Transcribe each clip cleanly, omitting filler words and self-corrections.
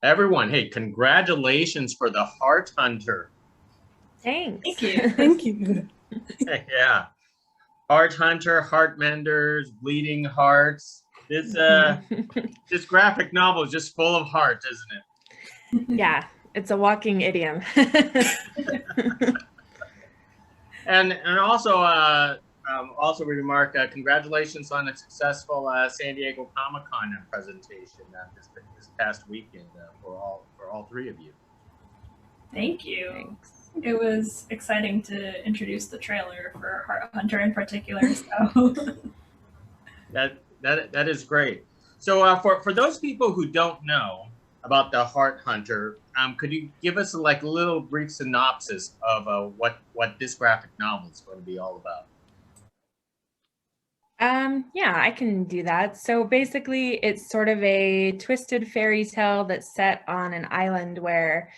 Everyone, hey, congratulations for the Heart Hunter. Thanks. Thank you. Thank you. Yeah. Heart Hunter, Heart Menders, Bleeding Hearts. This graphic novel is just full of hearts, isn't it? Yeah, it's a walking idiom. And also we remark congratulations on a successful San Diego Comic-Con presentation this past weekend for all three of you. Thank you. Thanks. It was exciting to introduce the trailer for Heart Hunter in particular. So that is great. So for those people who don't know about the Heart Hunter, could you give us a little brief synopsis of what this graphic novel is going to be all about? Yeah, I can do that. So basically, it's sort of a twisted fairy tale that's set on an island where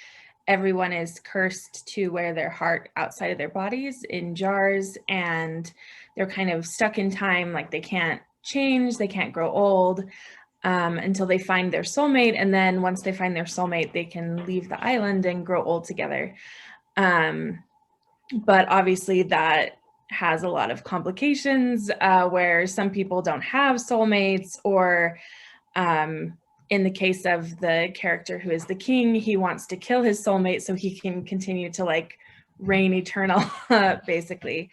everyone is cursed to wear their heart outside of their bodies in jars, and they're kind of stuck in time. Like, they can't change, they can't grow old until they find their soulmate. And then once they find their soulmate, they can leave the island and grow old together. But obviously that has a lot of complications where some people don't have soulmates, or in the case of the character who is the king, he wants to kill his soulmate so he can continue to reign eternal, basically.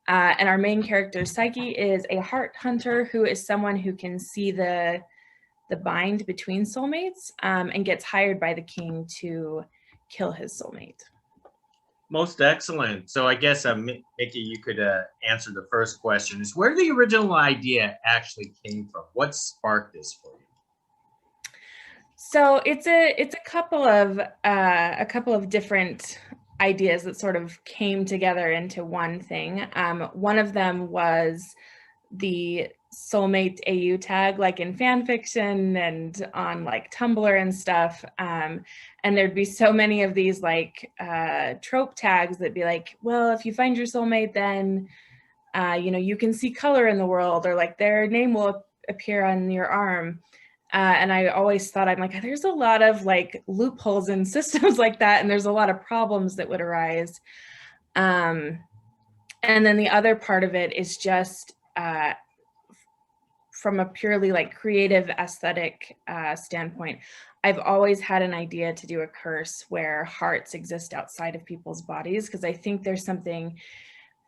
And our main character, Psyche, is a heart hunter who is someone who can see the bind between soulmates, and gets hired by the king to kill his soulmate. Most excellent. So I guess, Mickey, you could answer the first question. Is where the original idea actually came from? What sparked this for you? So it's a couple of different ideas that sort of came together into one thing. One of them was the soulmate AU tag, like in fan fiction and on Tumblr and stuff. And there'd be so many of these trope tags that'd be like, well, if you find your soulmate, then you can see color in the world, or their name will appear on your arm. And I always thought, I'm like, there's a lot of loopholes in systems like that, and there's a lot of problems that would arise. And then the other part of it is just from a purely creative aesthetic standpoint. I've always had an idea to do a curse where hearts exist outside of people's bodies, because I think there's something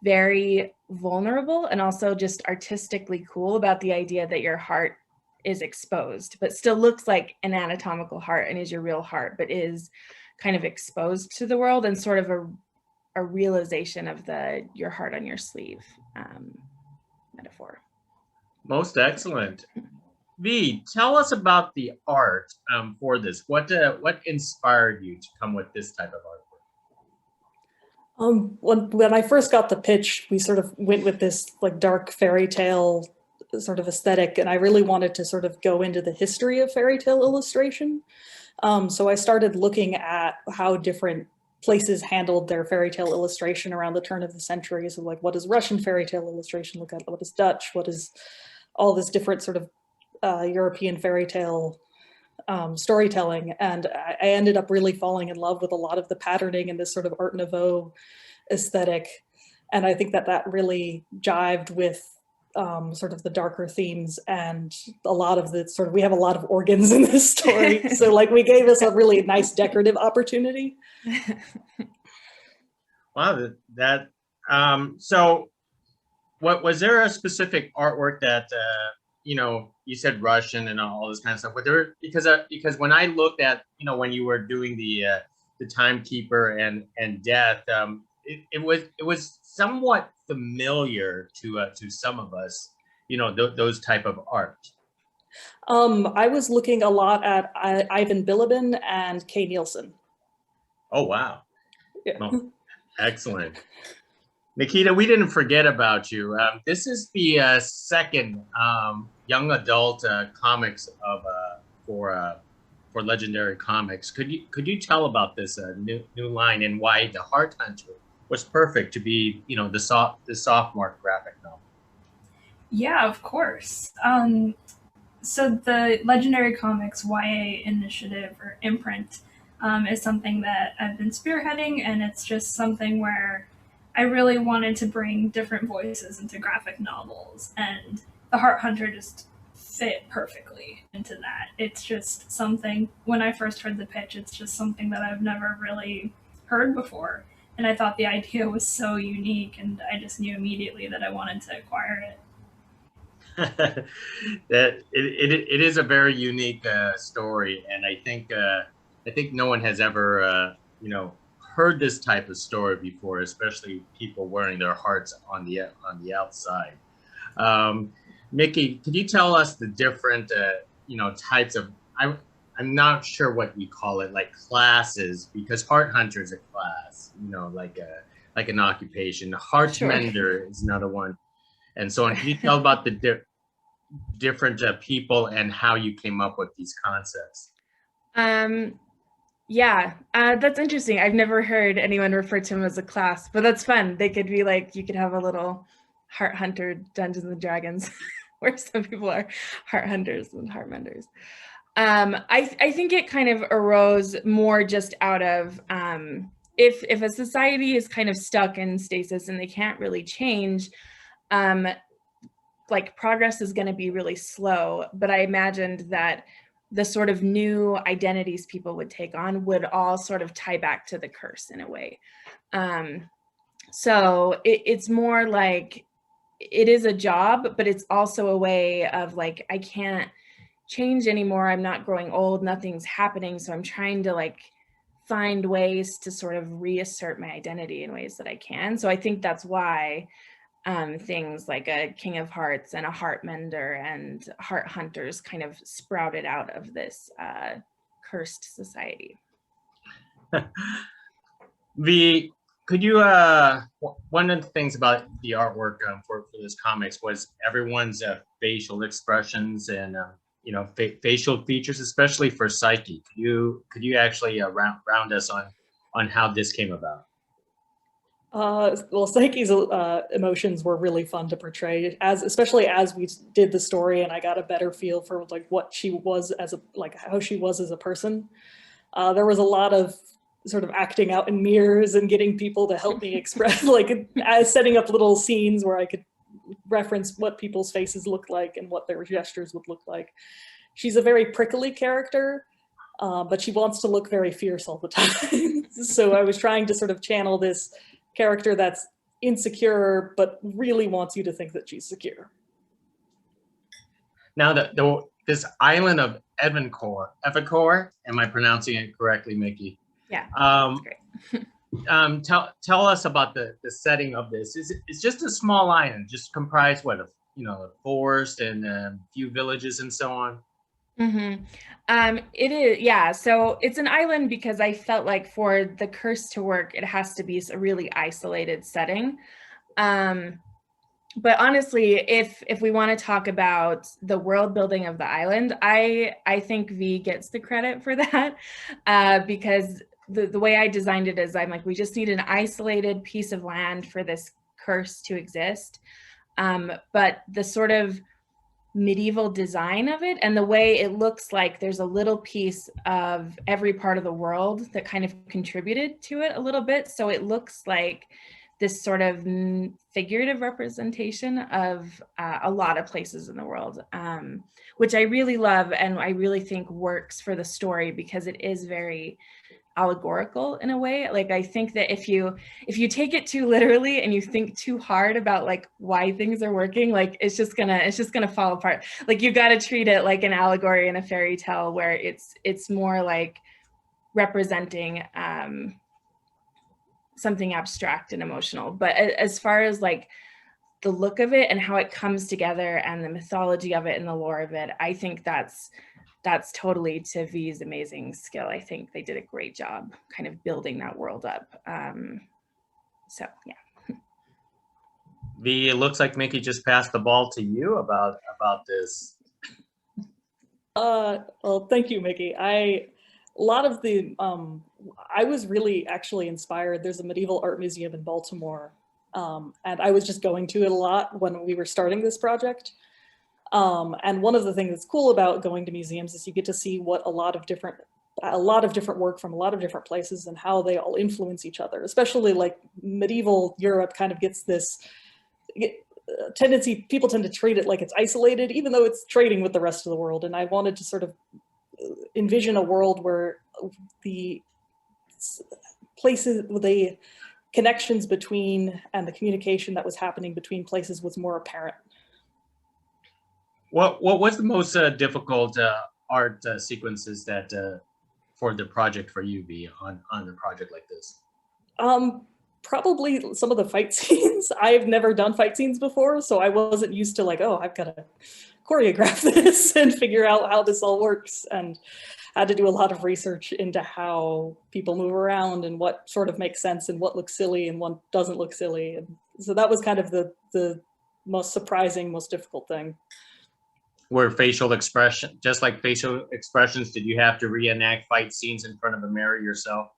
very vulnerable and also just artistically cool about the idea that your heart is exposed, but still looks like an anatomical heart and is your real heart, but is kind of exposed to the world, and sort of a realization of your heart on your sleeve metaphor. Most excellent. V, tell us about the art for this. What inspired you to come with this type of artwork? When I first got the pitch, we sort of went with this dark fairy tale sort of aesthetic, and I really wanted to sort of go into the history of fairy tale illustration. So I started looking at how different places handled their fairy tale illustration around the turn of the century. So what does Russian fairy tale illustration look at? What is Dutch? What is all this different sort of European fairy tale storytelling? And I ended up really falling in love with a lot of the patterning and this sort of Art Nouveau aesthetic. And I think that really jived with sort of the darker themes, and a lot of the we have a lot of organs in this story. So we gave us a really nice decorative opportunity. Wow, so what was there a specific artwork that you said Russian and all this kind of stuff, but there, because when I looked at when you were doing the Timekeeper and Death, it was somewhat familiar to some of us, those type of art. I was looking a lot at Ivan Bilibin and Kay Nielsen. Oh, wow. Yeah. Oh, excellent. Nikita, we didn't forget about you. This is the second young adult comics for Legendary Comics. Could you tell about this new line, and why the Heart Hunter was perfect to be the sophomore graphic novel? Yeah, of course. So the Legendary Comics YA initiative or imprint is something that I've been spearheading, and it's just something where I really wanted to bring different voices into graphic novels, and the Heart Hunter just fit perfectly into that. It's just something, when I first heard the pitch, it's just something that I've never really heard before. And I thought the idea was so unique, and I just knew immediately that I wanted to acquire it. That it is a very unique story, and I think no one has ever heard this type of story before, especially people wearing their hearts on the outside. Mickey, could you tell us the different types of I'm not sure what we call it, like classes, because Heart Hunter is a class, like an occupation. Heart Sure. Mender is another one, and so on. Can you tell about the different people and how you came up with these concepts? Yeah, that's interesting. I've never heard anyone refer to them as a class, but that's fun. They could be like, you could have a little Heart Hunter Dungeons and Dragons where some people are Heart Hunters and Heart Menders. I think it kind of arose more just out of if a society is kind of stuck in stasis and they can't really change, like progress is going to be really slow. But I imagined that the sort of new identities people would take on would all sort of tie back to the curse in a way. So it's more like it is a job, but it's also a way of like, I can't change anymore. I'm not growing old, nothing's happening. So I'm trying to like find ways to sort of reassert my identity in ways that I can. So I think that's why things like a King of Hearts and a Heart Mender and Heart Hunters kind of sprouted out of this cursed society. Could you one of the things about the artwork for this comics was everyone's facial expressions and facial features, especially for Psyche. Could you actually round us on how this came about? Well, Psyche's emotions were really fun to portray, especially as we did the story, and I got a better feel for like what she was how she was as a person. There was a lot of sort of acting out in mirrors and getting people to help me express, setting up little scenes where I could reference what people's faces look like and what their gestures would look like. She's a very prickly character, but she wants to look very fierce all the time. So I was trying to sort of channel this character that's insecure, but really wants you to think that she's secure. Now, this island of Envecor, am I pronouncing it correctly, Mickey? Yeah, that's great. Tell us about the setting of this. It's just a small island, just comprised a forest and a few villages and so on. Mm-hmm. It is, yeah. So it's an island because I felt like for the curse to work, it has to be a really isolated setting. But honestly, if we want to talk about the world building of the island, I think V gets the credit for that because the way I designed it is I'm like, we just need an isolated piece of land for this curse to exist. But the sort of medieval design of it and the way it looks like there's a little piece of every part of the world that kind of contributed to it a little bit. So it looks like this sort of figurative representation of a lot of places in the world, which I really love and I really think works for the story because it is very allegorical in a way. Like I think that if you take it too literally and you think too hard about like why things are working, like it's just gonna fall apart. Like you got to treat it like an allegory and a fairy tale where it's more like representing something abstract and emotional. But as far as like the look of it and how it comes together and the mythology of it and the lore of it, I think that's totally to V's amazing skill. I think they did a great job kind of building that world up. So yeah. V, it looks like Mickey just passed the ball to you about this. Well, thank you, Mickey. I was really actually inspired. There's a medieval art museum in Baltimore, and I was just going to it a lot when we were starting this project. And one of the things that's cool about going to museums is you get to see what a lot of different work from a lot of different places and how they all influence each other, especially like medieval Europe kind of gets this tendency, people tend to treat it like it's isolated, even though it's trading with the rest of the world. And I wanted to sort of envision a world where the places, the connections between and the communication that was happening between places was more apparent. What was the most difficult art sequences that for the project for you, be on a project like this? Probably some of the fight scenes. I've never done fight scenes before, so I wasn't used to like, oh, I've got to choreograph this and figure out how this all works, and had to do a lot of research into how people move around and what sort of makes sense and what looks silly and what doesn't look silly. And so that was kind of the most surprising, most difficult thing. Were facial expression, just like facial expressions, did you have to reenact fight scenes in front of a mirror yourself?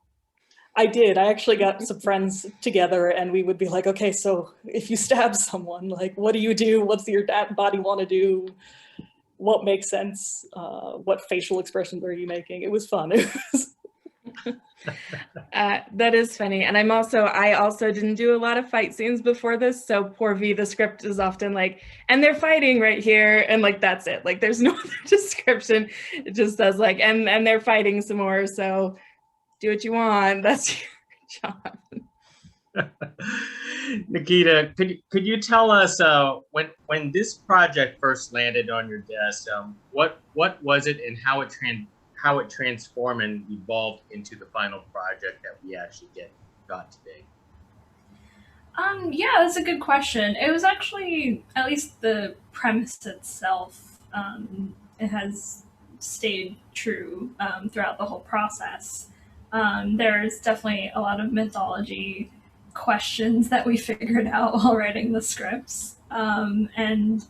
I did. I actually got some friends together and we would be like, okay, so if you stab someone, like, what do you do? What's your body want to do? What makes sense? What facial expressions are you making? It was fun. That is funny. And I also didn't do a lot of fight scenes before this. So poor V, the script is often like, and they're fighting right here. And like, that's it. Like, there's no other description. It just says like, and they're fighting some more. So do what you want. That's your job. Nikita, could you tell us when this project first landed on your desk, what was it and how it transformed and evolved into the final project that we actually got today? Yeah, that's a good question. It was actually, at least the premise itself, it has stayed true throughout the whole process. There's definitely a lot of mythology questions that we figured out while writing the scripts. And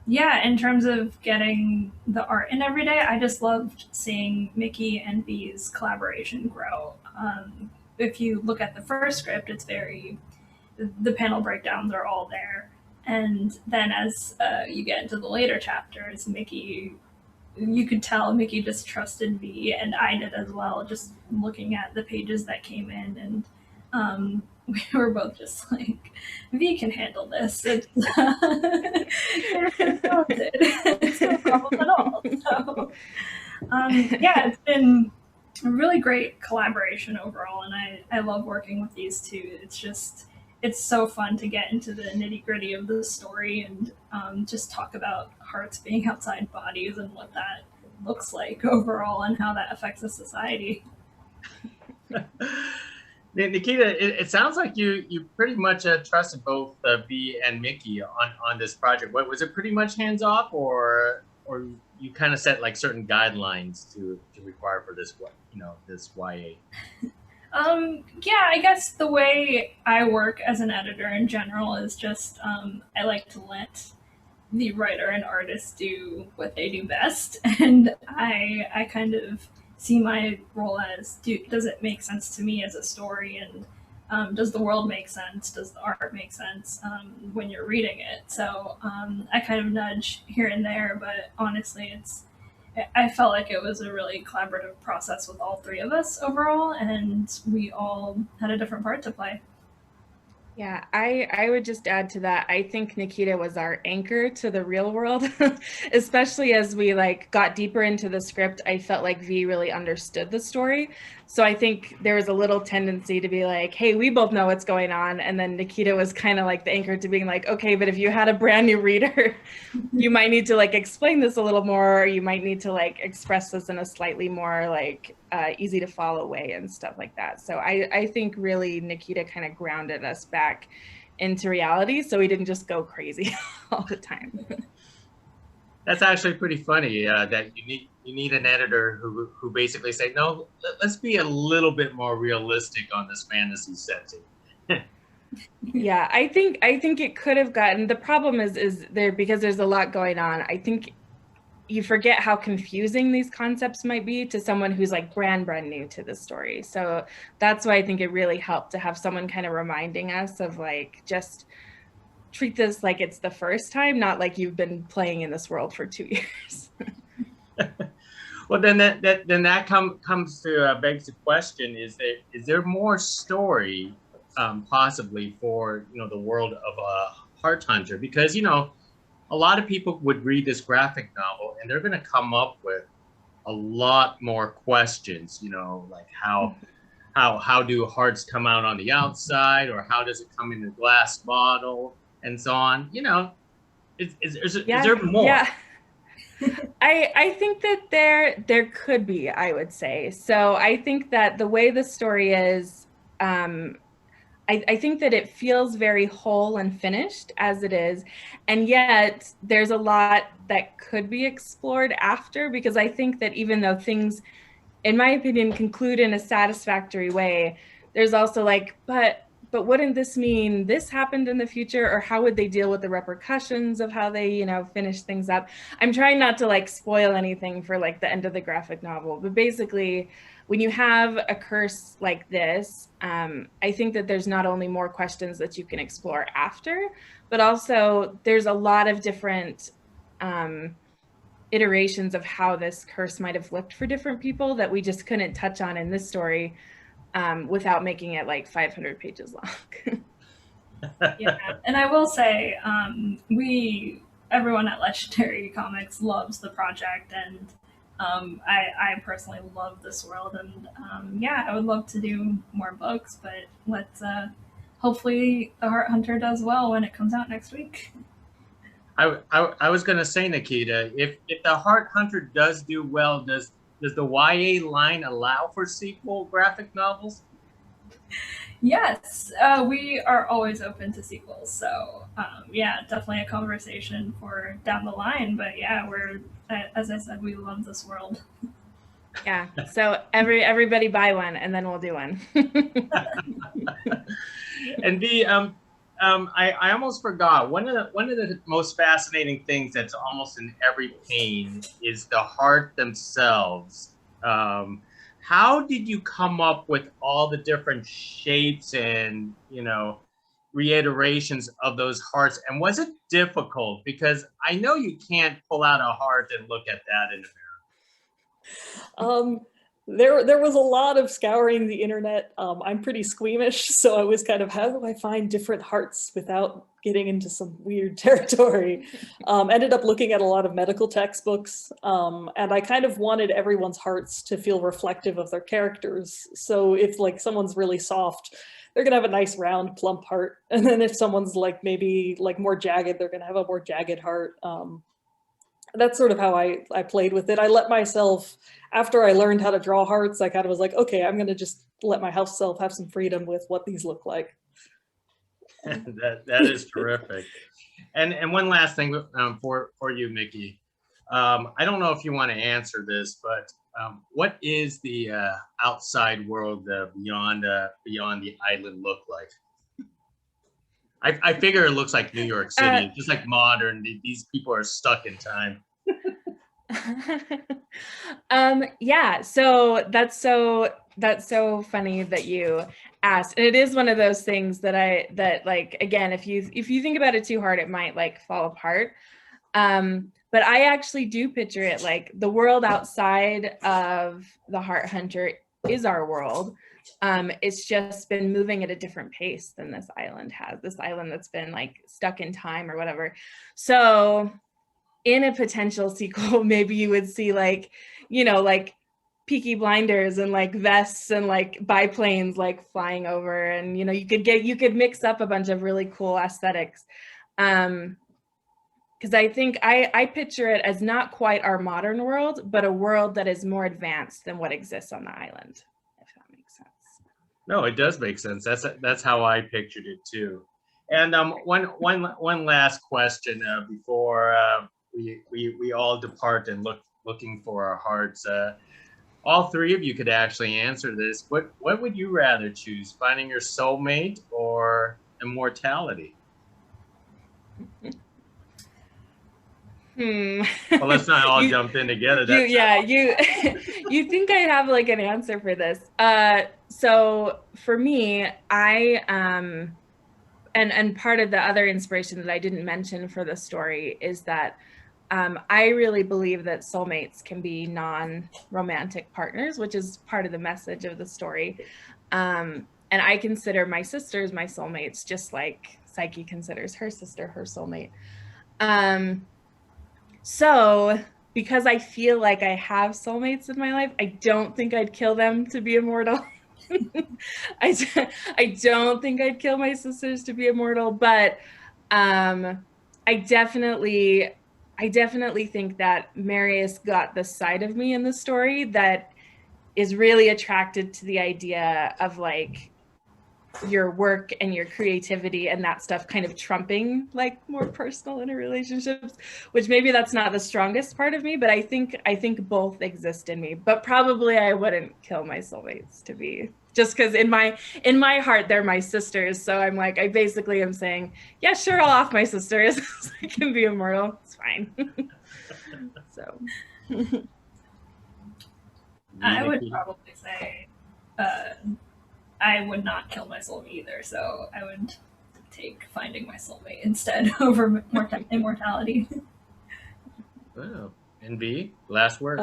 yeah, in terms of getting the art in every day, I just loved seeing Mickey and V's collaboration grow. If you look at the first script, the panel breakdowns are all there. And then as you get into the later chapters, you could tell Mickey just trusted V, and I did as well, just looking at the pages that came in. And we were both just like, V can handle this. It's no problem at all. So, yeah, it's been a really great collaboration overall, and I love working with these two. It's so fun to get into the nitty gritty of the story and just talk about hearts being outside bodies and what that looks like overall and how that affects a society. Nikita, it sounds like you pretty much trusted both V and Mickey on this project. What was it, pretty much hands off, or you kind of set like certain guidelines to require for this this YA? Yeah, I guess the way I work as an editor in general is just I like to let the writer and artist do what they do best, and I kind of see my role as does it make sense to me as a story, and does the world make sense? Does the art make sense when you're reading it? So I kind of nudge here and there, but honestly, I felt like it was a really collaborative process with all three of us overall, and we all had a different part to play. Yeah, I would just add to that. I think Nikita was our anchor to the real world, especially as we like got deeper into the script. I felt like V really understood the story. So I think there was a little tendency to be like, hey, we both know what's going on. And then Nikita was kind of like the anchor to being like, okay, but if you had a brand new reader, you might need to like explain this a little more, or you might need to like express this in a slightly more like easy to follow way and stuff like that. So I think really Nikita kind of grounded us back into reality, so we didn't just go crazy all the time. That's actually pretty funny that you need an editor who basically say, no, let's be a little bit more realistic on this fantasy setting. Yeah, I think it could have gotten, the problem is there, because there's a lot going on. I think you forget how confusing these concepts might be to someone who's like brand new to the story. So that's why I think it really helped to have someone kind of reminding us of like, just treat this like it's the first time, not like you've been playing in this world for 2 years. Well, then that comes to begs the question: is there more story possibly for the world of a Heart Hunter? Because a lot of people would read this graphic novel and they're going to come up with a lot more questions. Like how do hearts come out on the outside, or how does it come in a glass bottle, and so on. Is there more? Yeah. I think that there could be, I would say. So I think that the way the story is, I think that it feels very whole and finished as it is. And yet there's a lot that could be explored after, because I think that even though things, in my opinion, conclude in a satisfactory way, there's also like, but wouldn't this mean this happened in the future? Or how would they deal with the repercussions of how they, finish things up? I'm trying not to like spoil anything for like the end of the graphic novel, but basically when you have a curse like this, I think that there's not only more questions that you can explore after, but also there's a lot of different iterations of how this curse might have looked for different people that we just couldn't touch on in this story without making it like 500 pages long. Yeah, and I will say, everyone at Legendary Comics loves the project, and I personally love this world, and yeah, I would love to do more books, but let's hopefully the Heart Hunter does well when it comes out next week. I was gonna say, Nikita, if the Heart Hunter does do well, does the YA line allow for sequel graphic novels? Yes, we are always open to sequels. So yeah, definitely a conversation for down the line. But yeah, as I said, we love this world. Yeah. So everybody buy one, and then we'll do one. And I almost forgot, one of the most fascinating things that's almost in every pane is the heart themselves. How did you come up with all the different shapes and reiterations of those hearts? And was it difficult? Because I know you can't pull out a heart and look at that in a mirror. There was a lot of scouring the internet. I'm pretty squeamish, so I was kind of, how do I find different hearts without getting into some weird territory? Ended up looking at a lot of medical textbooks, and I kind of wanted everyone's hearts to feel reflective of their characters. So if like someone's really soft, they're gonna have a nice round plump heart, and then if someone's like maybe like more jagged, they're gonna have a more jagged heart. That's sort of how I played with it. I let myself, after I learned how to draw hearts, I kind of was like, okay, I'm going to just let my house self have some freedom with what these look like. That is terrific. And one last thing for you, Mickey. I don't know if you want to answer this, but what is the outside world beyond the island look like? I figure it looks like New York City, just like modern. These people are stuck in time. Yeah, so that's so funny that you asked. And it is one of those things that like, again, if you think about it too hard, it might like fall apart. But I actually do picture it like the world outside of the Heart Hunter is our world. It's just been moving at a different pace than this island has, this island that's been like stuck in time or whatever. So in a potential sequel, maybe you would see like, like Peaky Blinders and like vests and like biplanes like flying over, and you could mix up a bunch of really cool aesthetics. Because I think I picture it as not quite our modern world, but a world that is more advanced than what exists on the island. No, it does make sense. That's how I pictured it too. And one last question before we all depart and looking for our hearts. All three of you could actually answer this. What would you rather choose, finding your soulmate or immortality? Well, let's not all jump in together. You think I have like an answer for this. So for me, I and part of the other inspiration that I didn't mention for the story is that I really believe that soulmates can be non-romantic partners, which is part of the message of the story. And I consider my sisters my soulmates, just like Psyche considers her sister her soulmate. So because I feel like I have soulmates in my life, I don't think I'd kill them to be immortal. I don't think I'd kill my sisters to be immortal, but I definitely think that Marius got the side of me in the story that is really attracted to the idea of like your work and your creativity and that stuff kind of trumping like more personal interrelationships, which maybe that's not the strongest part of me, but I think both exist in me. But probably I wouldn't kill my soulmates to be, just because in my heart they're my sisters. So I'm like, I basically am saying, yeah, sure, I'll off my sisters. I can be immortal. It's fine. So I would probably say I would not kill my soulmate either, so I would take finding my soulmate instead over immortality. Wow. NV, last word.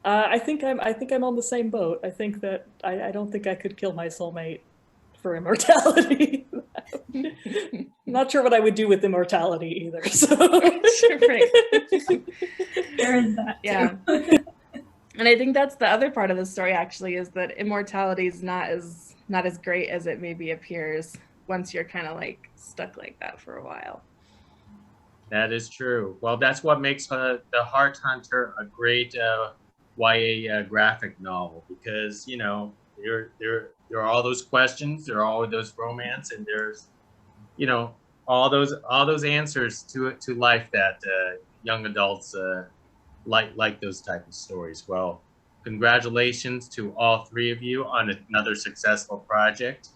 I think I'm on the same boat. I think that I don't think I could kill my soulmate for immortality. Not sure what I would do with immortality either. So. Right. There is that too. Yeah. And I think that's the other part of the story actually, is that immortality is not as great as it maybe appears once you're kind of like stuck like that for a while. That is true. Well, that's what makes The Heart Hunter a great YA graphic novel, because you know there are all those questions, there are all those romance, and there's all those answers to life that young adults like those type of stories. Well, congratulations to all three of you on another successful project.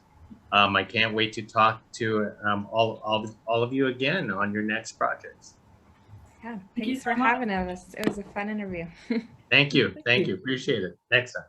I can't wait to talk to all of you again on your next projects. Yeah, thanks for having us. It was a fun interview. Thank you. Appreciate it. Next time.